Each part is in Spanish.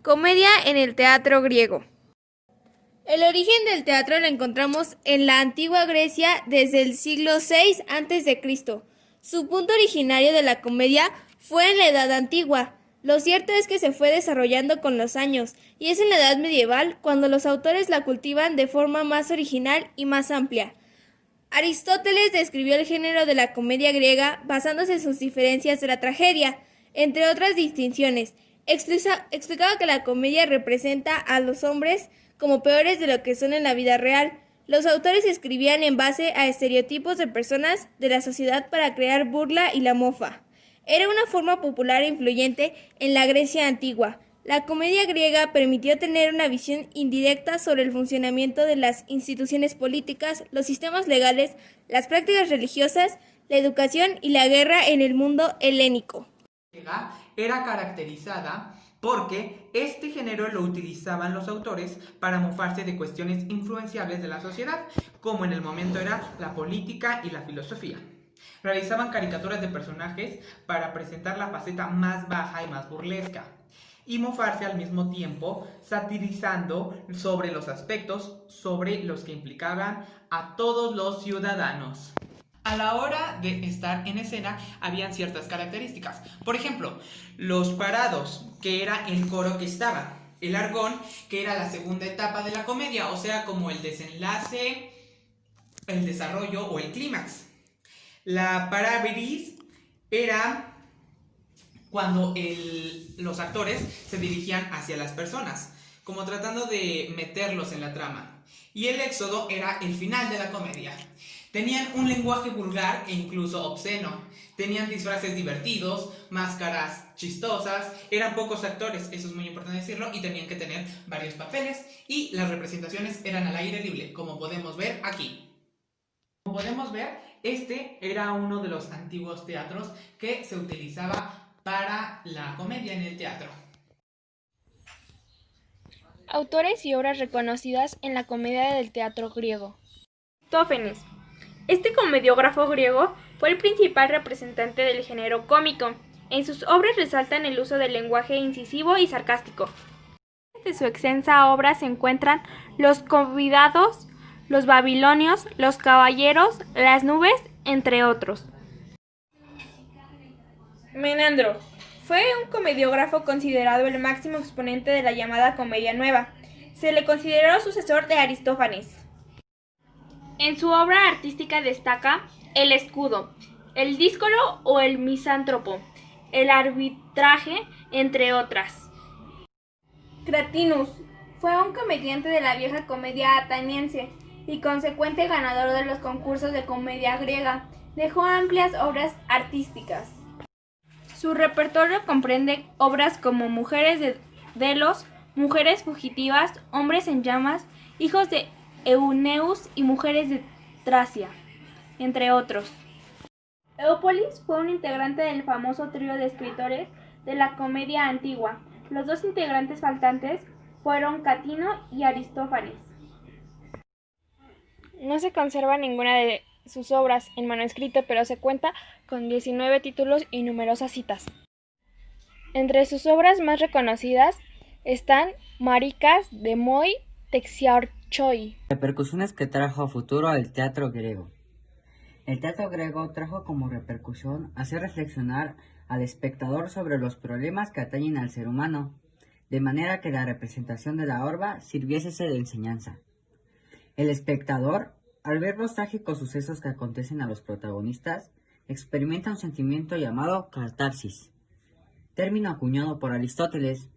Comedia en el teatro griego. El origen del teatro lo encontramos en la antigua Grecia desde el siglo VI a.C. Su punto originario de la comedia fue en la Edad Antigua. Lo cierto es que se fue desarrollando con los años, y es en la Edad Medieval cuando los autores la cultivan de forma más original y más amplia. Aristóteles describió el género de la comedia griega basándose en sus diferencias de la tragedia, entre otras distinciones. Explicaba que la comedia representa a los hombres como peores de lo que son en la vida real. Los autores escribían en base a estereotipos de personas de la sociedad para crear burla y la mofa. Era una forma popular e influyente en la Grecia antigua. La comedia griega permitió tener una visión indirecta sobre el funcionamiento de las instituciones políticas, los sistemas legales, las prácticas religiosas, la educación y la guerra en el mundo helénico. Era caracterizada porque este género lo utilizaban los autores para mofarse de cuestiones influenciables de la sociedad, como en el momento era la política y la filosofía. Realizaban caricaturas de personajes para presentar la faceta más baja y más burlesca, y mofarse al mismo tiempo satirizando sobre los aspectos sobre los que implicaban a todos los ciudadanos. A la hora de estar en escena habían ciertas características. Por ejemplo, los parados, que era el coro que estaba. El argón, que era la segunda etapa de la comedia, o sea, como el desenlace, el desarrollo o el clímax. La parábolis era cuando los actores se dirigían hacia las personas, como tratando de meterlos en la trama. Y el éxodo era el final de la comedia. Tenían un lenguaje vulgar e incluso obsceno. Tenían disfraces divertidos, máscaras chistosas, eran pocos actores, eso es muy importante decirlo, y tenían que tener varios papeles, y las representaciones eran al aire libre, como podemos ver aquí. Como podemos ver, este era uno de los antiguos teatros que se utilizaba para la comedia en el teatro. Autores y obras reconocidas en la comedia del teatro griego. Aristófanes. Este comediógrafo griego fue el principal representante del género cómico. En sus obras resaltan el uso del lenguaje incisivo y sarcástico. De su extensa obra se encuentran Los convidados, Los babilonios, Los caballeros, Las nubes, entre otros. Menandro. Fue un comediógrafo considerado el máximo exponente de la llamada comedia nueva. Se le consideró sucesor de Aristófanes. En su obra artística destaca El escudo, El díscolo o El misántropo, El arbitraje, entre otras. Cratinus fue un comediante de la vieja comedia ateniense y consecuente ganador de los concursos de comedia griega. Dejó amplias obras artísticas. Su repertorio comprende obras como Mujeres de Delos, Mujeres fugitivas, Hombres en llamas, Hijos de Euneus y Mujeres de Tracia, entre otros. Eupolis fue un integrante del famoso trío de escritores de la comedia antigua. Los dos integrantes faltantes fueron Catino y Aristófanes. No se conserva ninguna de sus obras en manuscrito, pero se cuenta con 19 títulos y numerosas citas. Entre sus obras más reconocidas están Maricas de Moi Texiarchoi. Repercusiones que trajo a futuro el teatro griego. El teatro griego trajo como repercusión hacer reflexionar al espectador sobre los problemas que atañen al ser humano, de manera que la representación de la orba sirviese de enseñanza. El espectador, al ver los trágicos sucesos que acontecen a los protagonistas, experimenta un sentimiento llamado catarsis, término acuñado por Aristóteles,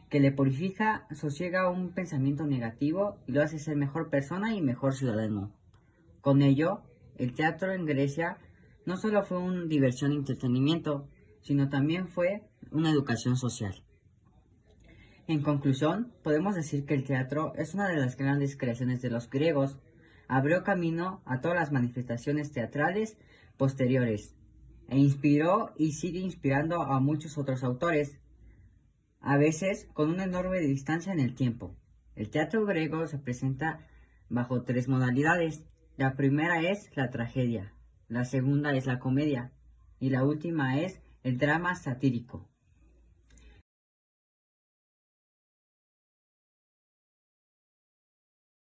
que le purifica, sosiega un pensamiento negativo y lo hace ser mejor persona y mejor ciudadano. Con ello, el teatro en Grecia no solo fue una diversión y entretenimiento, sino también fue una educación social. En conclusión, podemos decir que el teatro es una de las grandes creaciones de los griegos. Abrió camino a todas las manifestaciones teatrales posteriores e inspiró y sigue inspirando a muchos otros autores, a veces con una enorme distancia en el tiempo. El teatro griego se presenta bajo 3 modalidades. La primera es la tragedia, la segunda es la comedia y la última es el drama satírico.